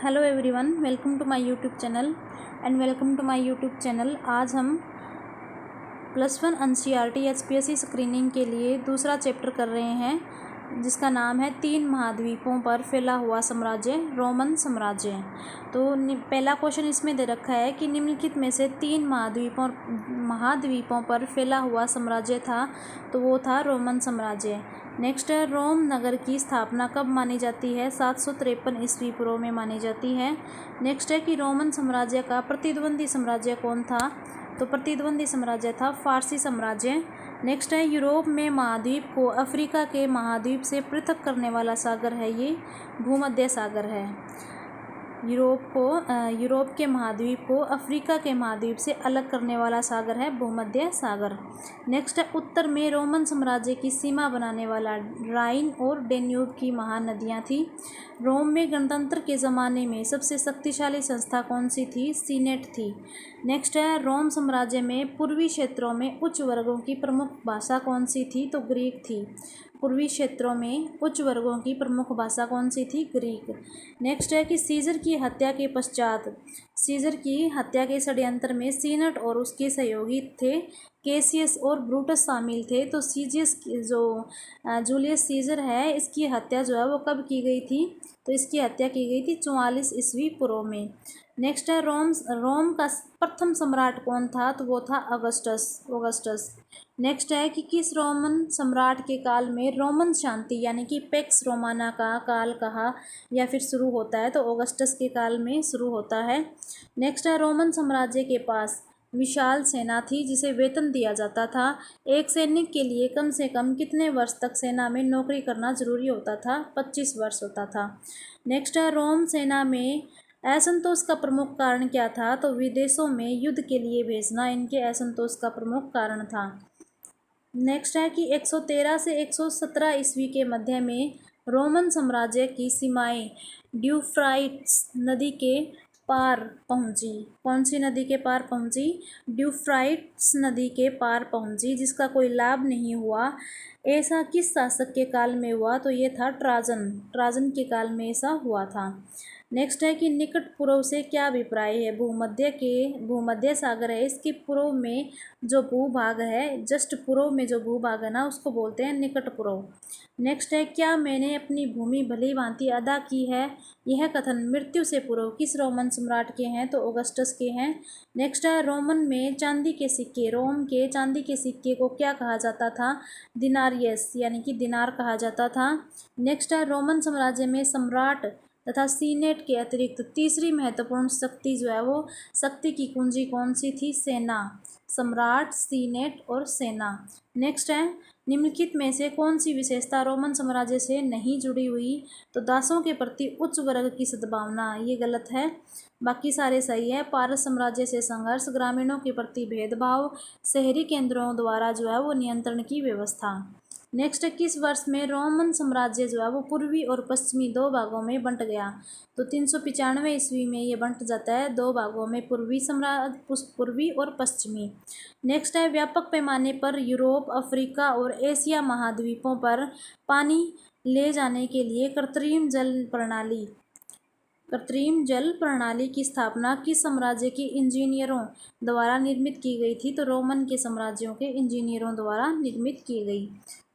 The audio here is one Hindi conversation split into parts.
Hello everyone, welcome to my YouTube channel आज हम +1 एनसीईआरटी एचपीएससी स्क्रीनिंग के लिए दूसरा चैप्टर कर रहे हैं, जिसका नाम है 3 महाद्वीपों पर फैला हुआ साम्राज्य, रोमन साम्राज्य। तो पहला क्वेश्चन इसमें दे रखा है कि निम्नलिखित में से 3 महाद्वीपों पर फैला हुआ साम्राज्य था, तो वो था रोमन साम्राज्य। नेक्स्ट है, रोम नगर की स्थापना कब मानी जाती है? 753 ईस्वी पूर्व में मानी जाती है। नेक्स्ट है कि रोमन साम्राज्य का प्रतिद्वंदी साम्राज्य कौन था? तो प्रतिद्वंदी साम्राज्य था फारसी साम्राज्य। नेक्स्ट है, यूरोप में महाद्वीप को अफ्रीका के महाद्वीप से पृथक करने वाला सागर है, ये भूमध्य सागर है। यूरोप के महाद्वीप को अफ्रीका के महाद्वीप से अलग करने वाला सागर है भूमध्य सागर। नेक्स्ट है, उत्तर में रोमन साम्राज्य की सीमा बनाने वाला राइन और डेन्यूब की महानदियाँ थी। रोम में गणतंत्र के ज़माने में सबसे शक्तिशाली संस्था कौन सी थी? सीनेट थी। नेक्स्ट है, रोम साम्राज्य में पूर्वी क्षेत्रों में उच्च वर्गों की प्रमुख भाषा कौन सी थी? तो ग्रीक थी। पूर्वी क्षेत्रों में उच्च वर्गों की प्रमुख भाषा कौन सी थी? ग्रीक। नेक्स्ट है कि सीजर की हत्या के पश्चात, सीजर की हत्या के षड्यंत्र में सीनेट और उसके सहयोगी थे कैसियस और ब्रूटस शामिल थे। तो जूलियस सीजर है, इसकी हत्या जो है वो कब की गई थी? तो इसकी हत्या की गई थी 44 ईस्वी पूर्व में। नेक्स्ट है, रोम का प्रथम सम्राट कौन था? तो वो था ऑगस्टस। नेक्स्ट है कि किस रोमन सम्राट के काल में रोमन शांति यानी कि पैक्स रोमाना का काल कहा या फिर शुरू होता है? तो ऑगस्टस के काल में शुरू होता है। नेक्स्ट है, रोमन साम्राज्य के पास विशाल सेना थी जिसे वेतन दिया जाता था। एक सैनिक के लिए कम से कम कितने वर्ष तक सेना में नौकरी करना जरूरी होता था? 25 वर्ष होता था। नेक्स्ट है, रोम सेना में असंतोष का प्रमुख कारण क्या था? तो विदेशों में युद्ध के लिए भेजना इनके असंतोष का प्रमुख कारण था। नेक्स्ट है कि 113 से 117 ईस्वी के मध्य में रोमन साम्राज्य की सीमाएं ड्यूफ्राइट्स नदी के पार पहुंची। कौन सी नदी के पार पहुंची? ड्यूफ्राइट्स नदी के पार पहुंची, जिसका कोई लाभ नहीं हुआ। ऐसा किस शासक के काल में हुआ? तो ये था ट्राजन के काल में ऐसा हुआ था। नेक्स्ट है कि निकट पूर्व से क्या अभिप्राय है? भूमध्य सागर है, इसके पूर्व में जो भूभाग है, जस्ट पूर्व में जो भूभाग है ना, उसको बोलते हैं निकट पूर्व। नेक्स्ट है, क्या मैंने अपनी भूमि भली भांति अदा की है? यह कथन मृत्यु से पूर्व किस रोमन सम्राट के हैं? तो ऑगस्टस के हैं। नेक्स्ट है, रोम के चांदी के सिक्के को क्या कहा जाता था? दिनारियस यानी कि दिनार कहा जाता था। नेक्स्ट है, रोमन साम्राज्य में सम्राट तथा सीनेट के अतिरिक्त तीसरी महत्वपूर्ण शक्ति जो है वो शक्ति की कुंजी कौन सी थी? सेना। सम्राट, सीनेट और सेना। नेक्स्ट है, निम्नलिखित में से कौन सी विशेषता रोमन साम्राज्य से नहीं जुड़ी हुई? तो दासों के प्रति उच्च वर्ग की सद्भावना, ये गलत है, बाकी सारे सही है। पारस साम्राज्य से संघर्ष, ग्रामीणों के प्रति भेदभाव, शहरी केंद्रों द्वारा जो है वो नियंत्रण की व्यवस्था। नेक्स्ट, किस वर्ष में रोमन साम्राज्य जो है वो पूर्वी और पश्चिमी दो भागों में बंट गया? तो 395 ईस्वी में ये बंट जाता है दो भागों में, पूर्वी और पश्चिमी। नेक्स्ट है, व्यापक पैमाने पर यूरोप, अफ्रीका और एशिया महाद्वीपों पर पानी ले जाने के लिए कृत्रिम जल प्रणाली की स्थापना किस साम्राज्य के इंजीनियरों द्वारा निर्मित की गई थी? तो रोमन के साम्राज्यों के इंजीनियरों द्वारा निर्मित की गई।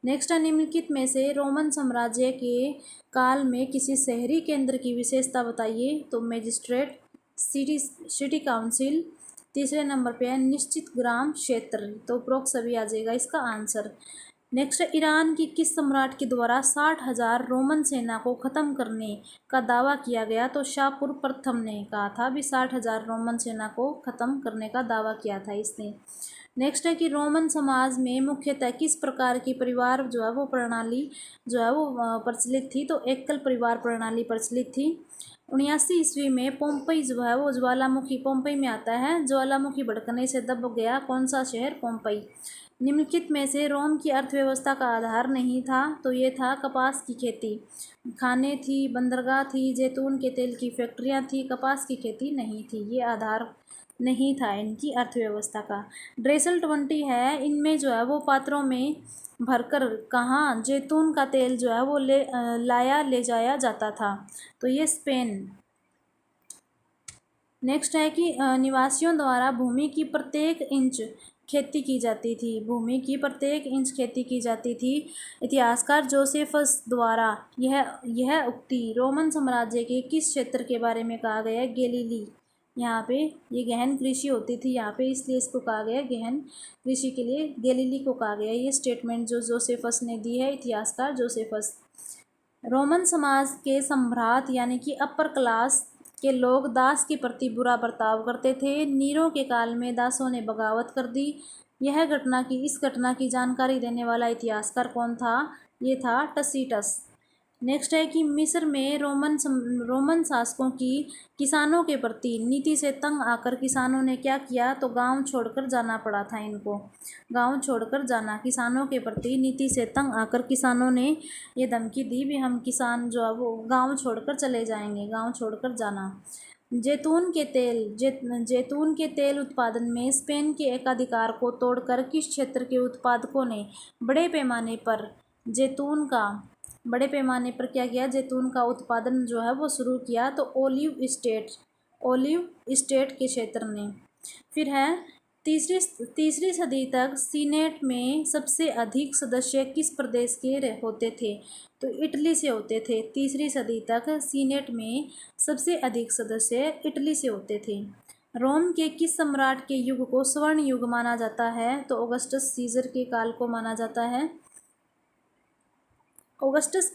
नेक्स्ट है, निम्नलिखित में से रोमन साम्राज्य के काल में किसी शहरी केंद्र की विशेषता बताइए? तो मजिस्ट्रेट, सिटी काउंसिल। तीसरे नंबर पे है निश्चित ग्राम क्षेत्र, तो उपरोक्त सभी आ जाएगा इसका आंसर। नेक्स्ट है, ईरान की किस सम्राट के द्वारा 60,000 रोमन सेना को खत्म करने का दावा किया गया? तो शाहपुर प्रथम ने कहा था भी 60,000 रोमन सेना को खत्म करने का दावा किया था इसने। नेक्स्ट है कि रोमन समाज में मुख्यतः किस प्रकार की परिवार जो है वो प्रणाली जो है वो प्रचलित थी? तो एकल परिवार प्रणाली प्रचलित थी। 79 ईस्वी में पोम्पई जो है वो ज्वालामुखी, पोम्पई में आता है, ज्वालामुखी भड़कने से दब गया। कौन सा शहर? पोम्पई। निम्नलिखित में से रोम की अर्थव्यवस्था का आधार नहीं था? तो ये था कपास की खेती। खाने थी, बंदरगाह थी, जैतून के तेल की फैक्ट्रियाँ थी, कपास की खेती नहीं थी, ये आधार नहीं था इनकी अर्थव्यवस्था का। ड्रेसल 20 है, इनमें जो है वो पात्रों में भरकर कहाँ जैतून का तेल जो है वो ले जाया जाता था? तो ये स्पेन नेक्स्ट है कि निवासियों द्वारा भूमि की प्रत्येक इंच खेती की जाती थी। भूमि की प्रत्येक इंच खेती की जाती थी। इतिहासकार जोसेफस द्वारा यह उक्ति रोमन साम्राज्य के किस क्षेत्र के बारे में कहा गया है? गैलीली। यहाँ पे ये गहन कृषि होती थी यहाँ पे, इसलिए इसको कहा गया गहन कृषि के लिए गैलीली को कहा गया। ये स्टेटमेंट जो जोसेफस ने दी है, इतिहासकार जोसेफस। रोमन समाज के सम्भ्रांत यानी कि अपर क्लास के लोग दास के प्रति बुरा बर्ताव करते थे। नीरो के काल में दासों ने बगावत कर दी। इस घटना की जानकारी देने वाला इतिहासकार कौन था? ये था टसीटस। नेक्स्ट है कि मिस्र में रोमन शासकों की किसानों के प्रति नीति से तंग आकर किसानों ने क्या किया? तो गांव छोड़कर जाना पड़ा था इनको। गांव छोड़कर जाना, किसानों के प्रति नीति से तंग आकर किसानों ने ये धमकी दी भी हम किसान जो है वो गांव छोड़कर चले जाएंगे, गांव छोड़कर जाना। जैतून के तेल उत्पादन में स्पेन के एकाधिकार को तोड़कर किस क्षेत्र के उत्पादकों ने बड़े पैमाने पर क्या किया? जैतून का उत्पादन जो है वो शुरू किया। तो ओलिव स्टेट के क्षेत्र ने। फिर है तीसरी सदी तक सीनेट में सबसे अधिक सदस्य किस प्रदेश के होते थे? तो इटली से होते थे। तीसरी सदी तक सीनेट में सबसे अधिक सदस्य इटली से होते थे। रोम के किस सम्राट के युग को स्वर्ण युग माना जाता है? तो ऑगस्टस सीजर के काल को माना जाता है। ऑगस्टस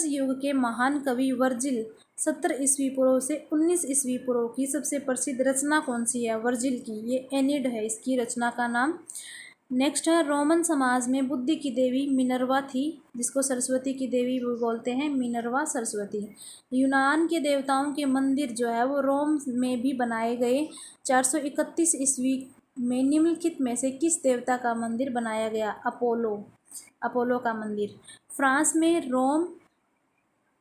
युग के महान कवि वर्जिल 70 ईस्वी पूर्व से 19 ईस्वी पूर्व की सबसे प्रसिद्ध रचना कौन सी है? वर्जिल की। ये एनिड है इसकी रचना का नाम। नेक्स्ट है रोमन समाज में बुद्धि की देवी मिनर्वा थी, जिसको सरस्वती की देवी भी बोलते हैं, मिनर्वा सरस्वती। यूनान के देवताओं के मंदिर जो है वो रोम में भी बनाए गए। 431 ईस्वी में निम्नलिखित में से किस देवता का मंदिर बनाया गया? अपोलो का मंदिर। फ्रांस में रोम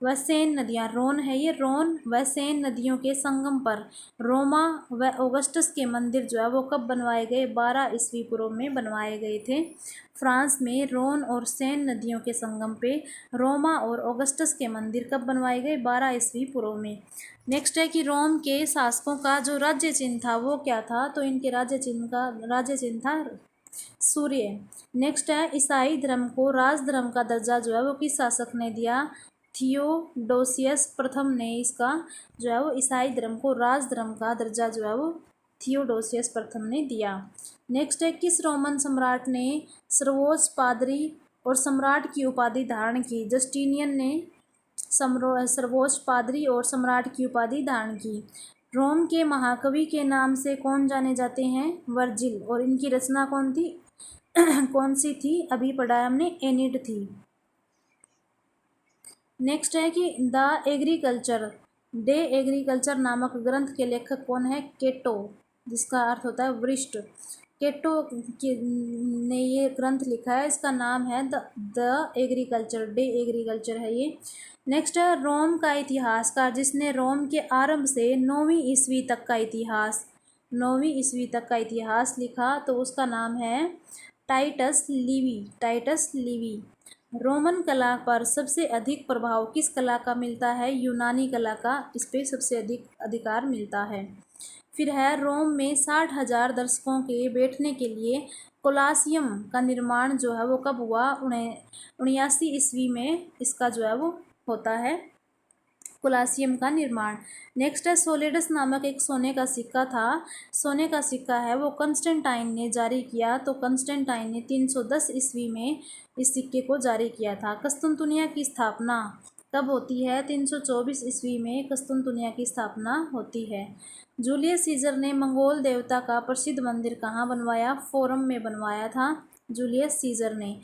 व सेन नदियाँ, रोन है ये, रोन व सेन नदियों के संगम पर रोमा व ऑगस्टस के मंदिर जो है वो कब बनवाए गए? 12 ईस्वी पूर्व में बनवाए गए थे। फ्रांस में रोन और सेन नदियों के संगम पे रोमा और ऑगस्टस के मंदिर कब बनवाए गए? 12 ईस्वी पूर्व में। नेक्स्ट है कि रोम के शासकों का जो राज्य चिन्ह था वो क्या था? तो इनके राज्य चिन्ह था सूर्य। नेक्स्ट है ईसाई धर्म को राजधर्म का दर्जा जो है वो किस शासक ने दिया? थियोडोसियस प्रथम ने इसका जो है वो ईसाई धर्म को राजधर्म का दर्जा जो है वो थियोडोसियस प्रथम ने दिया। नेक्स्ट है किस रोमन सम्राट ने सर्वोच्च पादरी और सम्राट की उपाधि धारण की? जस्टिनियन ने सर्वोच्च पादरी और सम्राट की उपाधि धारण की। रोम के महाकवि के नाम से कौन जाने जाते हैं? वर्जिल। और इनकी रचना कौन थी? कौन सी थी? अभी पढ़ा हमने, एनिड थी। नेक्स्ट है कि डे एग्रीकल्चर नामक ग्रंथ के लेखक कौन है? केटो, जिसका अर्थ होता है वृष्ट। केटो ने ये ग्रंथ लिखा है, इसका नाम है द एग्रीकल्चर, डे एग्रीकल्चर है ये। नेक्स्ट है रोम का इतिहासकार जिसने रोम के आरंभ से 9वीं ईस्वी तक का इतिहास लिखा, तो उसका नाम है टाइटस लिवी। रोमन कला पर सबसे अधिक प्रभाव किस कला का मिलता है? यूनानी कला का इस पे सबसे अधिक अधिकार मिलता है। फिर है रोम में 60,000 दर्शकों के बैठने के लिए कोलासियम का निर्माण जो है वो कब हुआ? 79 ईस्वी में इसका जो है वो होता है कोलासियम का निर्माण। नेक्स्ट है सोलिडस नामक एक सोने का सिक्का था। सोने का सिक्का है वो कंस्टेंटाइन ने जारी किया, तो कंस्टेंटाइन ने 310 ईस्वी में इस सिक्के को जारी किया था। कस्तुनतुनिया की स्थापना कब होती है? 324 ईस्वी में कस्तुनतुनिया की स्थापना होती है। जूलियस सीजर ने मंगोल देवता का प्रसिद्ध मंदिर कहाँ बनवाया? फोरम में बनवाया था जूलियस सीजर ने।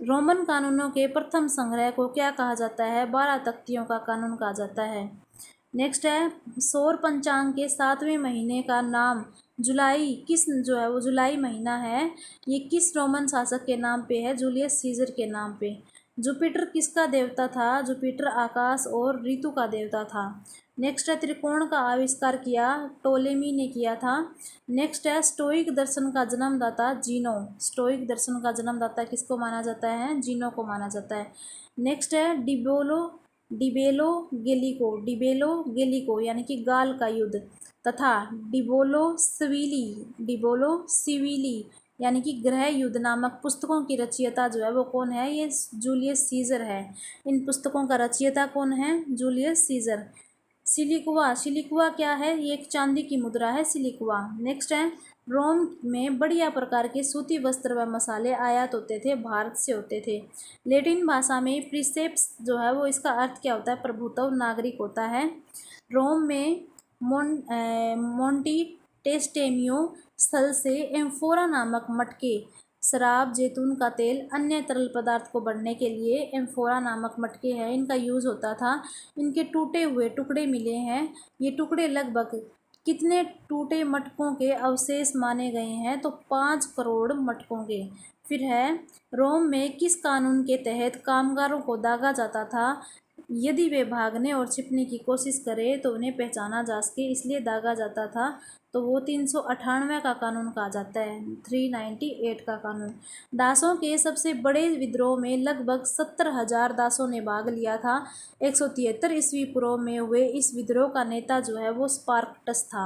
रोमन कानूनों के प्रथम संग्रह को क्या कहा जाता है? 12 तख्तियों का कानून कहा जाता है। नेक्स्ट है सौर पंचांग के 7वें महीने का नाम जुलाई जुलाई महीना है, ये किस रोमन शासक के नाम पे है? जूलियस सीजर के नाम पे। जुपिटर किसका देवता था? जुपिटर आकाश और ऋतु का देवता था। नेक्स्ट है त्रिकोण का आविष्कार किया टोलेमी ने किया था। नेक्स्ट है स्टोइक दर्शन का जन्मदाता जीनो। स्टोइक दर्शन का जन्मदाता किसको माना जाता है? जीनो को माना जाता है। नेक्स्ट है डिबेलो गेलिको यानी कि गाल का युद्ध, तथा डिबोलो सिविली यानी कि गृह युद्ध नामक पुस्तकों की रचयिता जो है वो कौन है? ये जूलियस सीजर है। इन पुस्तकों का रचयिता कौन है? Julius Caesar. सिलिकुआ क्या है? ये एक चांदी की मुद्रा है सिलिकुआ। नेक्स्ट है, रोम में बढ़िया प्रकार के सूती वस्त्र व मसाले आयात होते थे, भारत से होते थे। लेटिन भाषा में प्रिसेप्स जो है वो इसका अर्थ क्या होता है? प्रभुत्व, नागरिक होता है। रोम में मोंटी टेस्टेमियो स्थल से एम्फोरा नामक मटके, शराब, जैतून का तेल, अन्य तरल पदार्थ को बढ़ने के लिए एम्फोरा नामक मटके हैं, इनका यूज़ होता था। इनके टूटे हुए टुकड़े मिले हैं। ये टुकड़े लगभग कितने टूटे मटकों के अवशेष माने गए हैं? तो 5 करोड़ मटकों के। फिर है, रोम में किस कानून के तहत कामगारों को दागा जाता था? यदि वे भागने और छिपने की कोशिश करें तो उन्हें पहचाना जा सके, इसलिए दागा जाता था। तो वो 398 का कानून कहा जाता है, 398 का कानून। दासों के सबसे बड़े विद्रोह में लगभग 70,000 दासों ने भाग लिया था। 173 ईस्वी पूर्व में हुए इस विद्रोह का नेता जो है वो स्पार्टस था।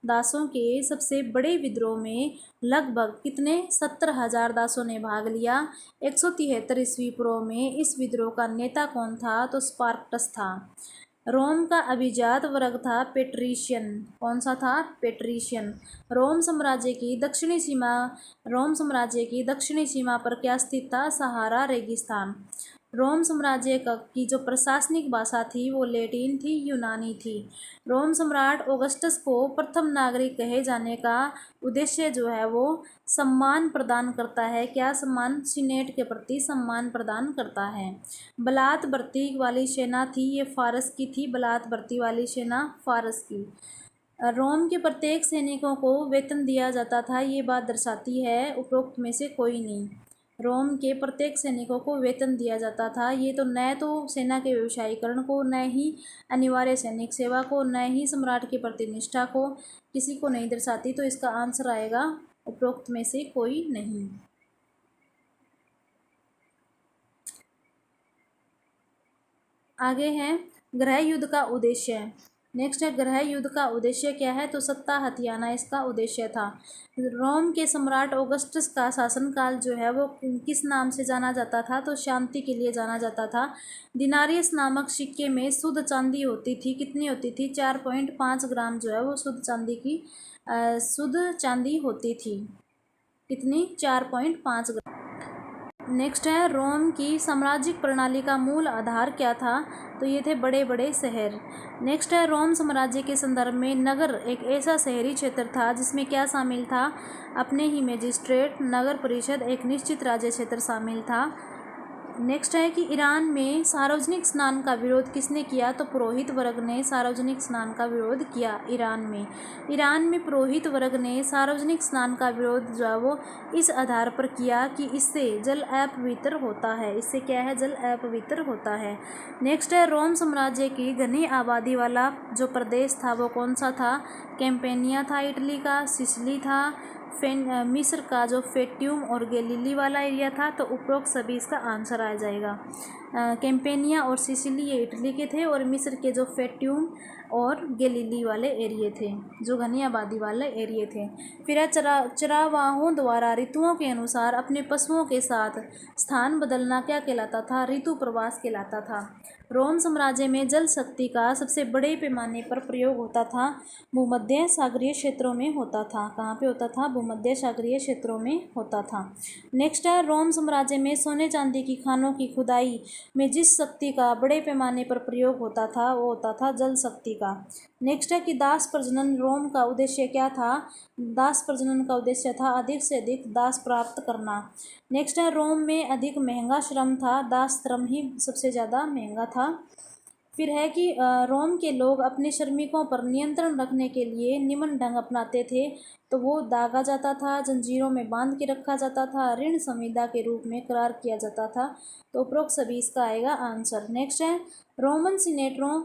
दासों के सबसे बड़े विद्रोह में लगभग कितने? 70,000 दासों ने भाग लिया। 173 ईस्वी पूर्व में इस विद्रोह का नेता कौन था? तो स्पार्टस था। रोम का अभिजात वर्ग था पेट्रीशियन। कौन सा था? पेट्रीशियन। रोम साम्राज्य की दक्षिणी सीमा पर क्या स्थित था? सहारा रेगिस्तान। रोम साम्राज्य की जो प्रशासनिक भाषा थी वो लैटिन थी, यूनानी थी। रोम सम्राट ऑगस्टस को प्रथम नागरिक कहे जाने का उद्देश्य जो है वो सम्मान प्रदान करता है। क्या सम्मान? सीनेट के प्रति सम्मान प्रदान करता है। बलात् भर्ती वाली सेना थी, ये फारस की थी। बलात् भर्ती वाली सेना फारस की। रोम के प्रत्येक सैनिकों को वेतन दिया जाता था, ये बात दर्शाती है उपरोक्त में से कोई नहीं। रोम के प्रत्येक सैनिकों को वेतन दिया जाता था। ये तो न तो सेना के व्यवसायीकरण को, न ही अनिवार्य सैनिक सेवा को, न ही सम्राट के प्रति निष्ठा को, किसी को नहीं दर्शाती। तो इसका आंसर आएगा उपरोक्त में से कोई नहीं। आगे है गृह युद्ध का उद्देश्य। नेक्स्ट है, गृह युद्ध का उद्देश्य क्या है? तो सत्ता हथियाना इसका उद्देश्य था। रोम के सम्राट ऑगस्टस का शासनकाल जो है वो किस नाम से जाना जाता था? तो शांति के लिए जाना जाता था। दिनारियस नामक सिक्के में शुद्ध चांदी होती थी। कितनी होती थी? 4.5 ग्राम जो है वो शुद्ध चांदी होती थी। कितनी? 4.5 ग्राम। नेक्स्ट है, रोम की साम्राज्यिक प्रणाली का मूल आधार क्या था? तो ये थे बड़े बड़े शहर। नेक्स्ट है, रोम साम्राज्य के संदर्भ में नगर एक ऐसा शहरी क्षेत्र था जिसमें क्या शामिल था? अपने ही मजिस्ट्रेट, नगर परिषद, एक निश्चित राज्य क्षेत्र शामिल था। नेक्स्ट है कि ईरान में सार्वजनिक स्नान का विरोध किसने किया? तो पुरोहित वर्ग ने सार्वजनिक स्नान का विरोध किया ईरान में पुरोहित वर्ग ने सार्वजनिक स्नान का विरोध जो है वो इस आधार पर किया कि इससे जल अपवित्र होता है। इससे क्या है? जल अपवित्र होता है। नेक्स्ट है, रोम साम्राज्य की घनी आबादी वाला जो प्रदेश था वो कौन सा था? कैंपेनिया था इटली का, सिसिली था, मिस्र का जो फेट्यूम और गैलीली वाला एरिया था। तो उपरोक्त सभी इसका आंसर आ जाएगा। कैंपेनिया और सिसिली ये इटली के थे, और मिस्र के जो फेट्यूम और गैलीली वाले एरिए थे, जो घनी आबादी वाले एरिए थे। फिर चरावाहों द्वारा ऋतुओं के अनुसार अपने पशुओं के साथ स्थान बदलना क्या कहलाता था? ऋतु प्रवास कहलाता था। रोम साम्राज्य में जल शक्ति का सबसे बड़े पैमाने पर प्रयोग होता था, भूमध्य सागरीय क्षेत्रों में होता था। कहाँ पे होता था? भूमध्य सागरीय क्षेत्रों में होता था। नेक्स्ट है, रोम साम्राज्य में सोने चांदी की खानों की खुदाई में जिस शक्ति का बड़े पैमाने पर प्रयोग होता था वो होता था जल शक्ति का। नेक्स्ट है कि दास प्रजनन रोम का उद्देश्य क्या था? दास प्रजनन का उद्देश्य था अधिक से अधिक दास प्राप्त करना। नेक्स्ट है, रोम में अधिक महंगा श्रम था, दास श्रम ही सबसे ज़्यादा महंगा था। फिर है कि रोम के लोग अपने श्रमिकों पर नियंत्रण रखने के लिए निम्न ढंग अपनाते थे। तो वो दागा जाता था, जंजीरों में बांध के रखा जाता था, ऋण संविदा के रूप में करार किया जाता था। तो उपरोक्त सभी इसका आएगा आंसर। नेक्स्ट है, रोमन सीनेटरों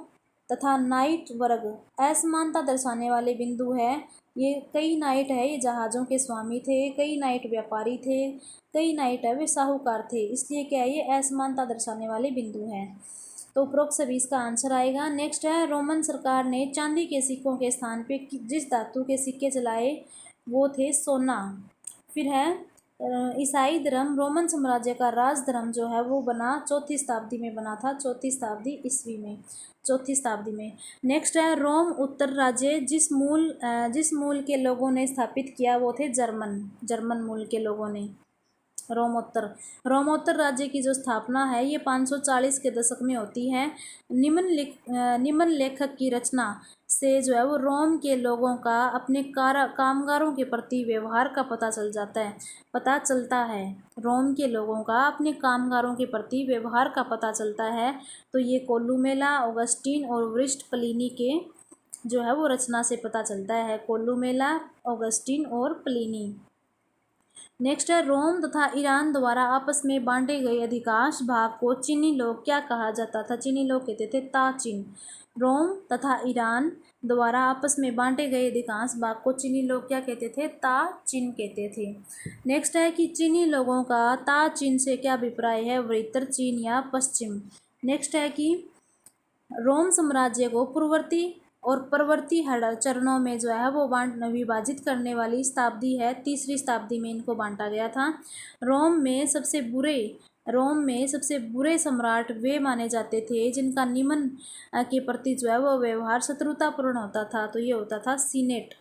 तथा नाइट वर्ग असमानता दर्शाने वाले बिंदु है। ये कई नाइट है ये जहाज़ों के स्वामी थे, कई नाइट व्यापारी थे, कई नाइट है वे साहूकार थे, इसलिए क्या है ये असमानता दर्शाने वाले बिंदु हैं। तो उपरोक्त सभी इसका आंसर आएगा। नेक्स्ट है, रोमन सरकार ने चांदी के सिक्कों के स्थान पे जिस धातु के सिक्के चलाए वो थे सोना। फिर है ईसाई धर्म रोमन साम्राज्य का राज धर्म जो है वो बना चौथी शताब्दी में बना था, चौथी शताब्दी ईस्वी में, चौथी शताब्दी में। नेक्स्ट है, रोम उत्तर राज्य जिस मूल के लोगों ने स्थापित किया वो थे जर्मन मूल के लोगों ने। रोमोत्तर राज्य की जो स्थापना है ये 540 के दशक में होती है। निम्न लेखक की रचना से जो है वो रोम के लोगों का अपने कामगारों के प्रति व्यवहार का पता चलता है। रोम के लोगों का अपने कामगारों के प्रति व्यवहार का पता चलता है। तो ये कोलुमेला, ऑगस्टीन और वृष्ट प्लिनी के जो है वो रचना से पता चलता है। कोलुमेला, ऑगस्टीन और प्लिनी। नेक्स्ट है, रोम तथा ईरान द्वारा आपस में बांटे गए अधिकांश भाग को चीनी लोग क्या कहा जाता था? चीनी लोग कहते थे ताचिन। रोम तथा ईरान द्वारा आपस में बांटे गए अधिकांश भाग को चीनी लोग क्या कहते थे? ताचिन कहते थे। नेक्स्ट है कि चीनी लोगों का ताचिन से क्या अभिप्राय है? उत्तर चीन या पश्चिम। नेक्स्ट है कि रोम साम्राज्य को पूर्ववर्ती और परवर्ती चरणों में जो है वो विभाजित करने वाली शताब्दी है तीसरी शताब्दी में इनको बांटा गया था। रोम में सबसे बुरे सम्राट वे माने जाते थे जिनका निम्न के प्रति जो है वो व्यवहार शत्रुतापूर्ण होता था। तो ये होता था सीनेट।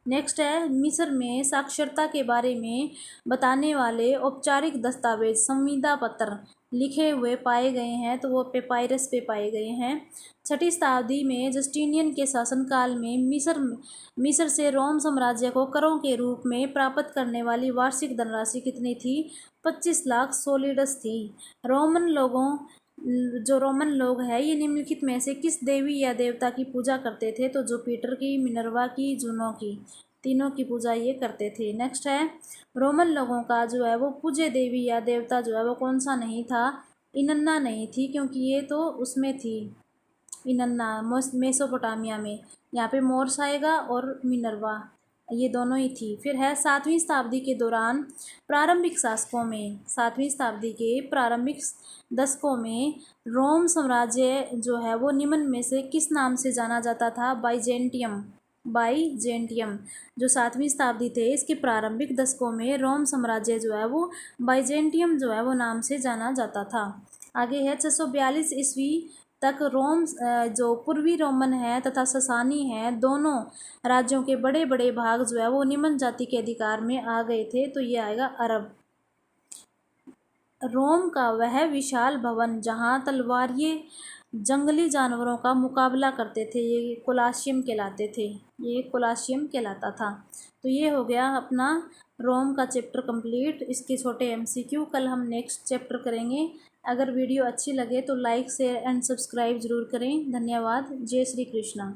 नेक्स्ट है, मिस्र में साक्षरता के बारे में बताने वाले औपचारिक दस्तावेज संविदा पत्र लिखे हुए पाए गए हैं। तो वो पेपायरस पे पाए गए हैं। छठी शताब्दी में जस्टिनियन के शासनकाल में मिस्र से रोम साम्राज्य को करों के रूप में प्राप्त करने वाली वार्षिक धनराशि कितनी थी? 25 लाख सोलिडस थी। रोमन लोग हैं ये निम्नलिखित में से किस देवी या देवता की पूजा करते थे? तो जुपिटर की, मिनर्वा की, जुनो की, तीनों की पूजा ये करते थे। नेक्स्ट है, रोमन लोगों का जो है वो पूज्य देवी या देवता जो है वो कौन सा नहीं था? इनन्ना नहीं थी, क्योंकि ये तो उसमें थी इनन्ना मेसोपोटामिया में। यहाँ पे मोर्स आएगा और मिनर्वा, ये दोनों ही थी। फिर है, 7वीं शताब्दी के दौरान प्रारंभिक शासकों में 7वीं शताब्दी के प्रारंभिक दशकों में रोम साम्राज्य जो है वो निम्न में से किस नाम से जाना जाता था? बाइजेंटियम। जो 7वीं शताब्दी थे इसके प्रारंभिक दशकों में रोम साम्राज्य जो है वो बाइजेंटियम जो है वो नाम से जाना जाता था। आगे है, 642 ईस्वी तक रोम जो पूर्वी रोमन है तथा ससानी है दोनों राज्यों के बड़े बड़े भाग जो है वो निम्न जाति के अधिकार में आ गए थे। तो ये आएगा अरब। रोम का वह विशाल भवन जहाँ तलवारिये जंगली जानवरों का मुकाबला करते थे ये कोलासियम कहलाता था। तो ये हो गया अपना रोम का चैप्टर कंप्लीट। इसके छोटे एमसीक्यू कल हम नेक्स्ट चैप्टर करेंगे। अगर वीडियो अच्छी लगे तो लाइक शेयर एंड सब्सक्राइब जरूर करें। धन्यवाद। जय श्री कृष्णा।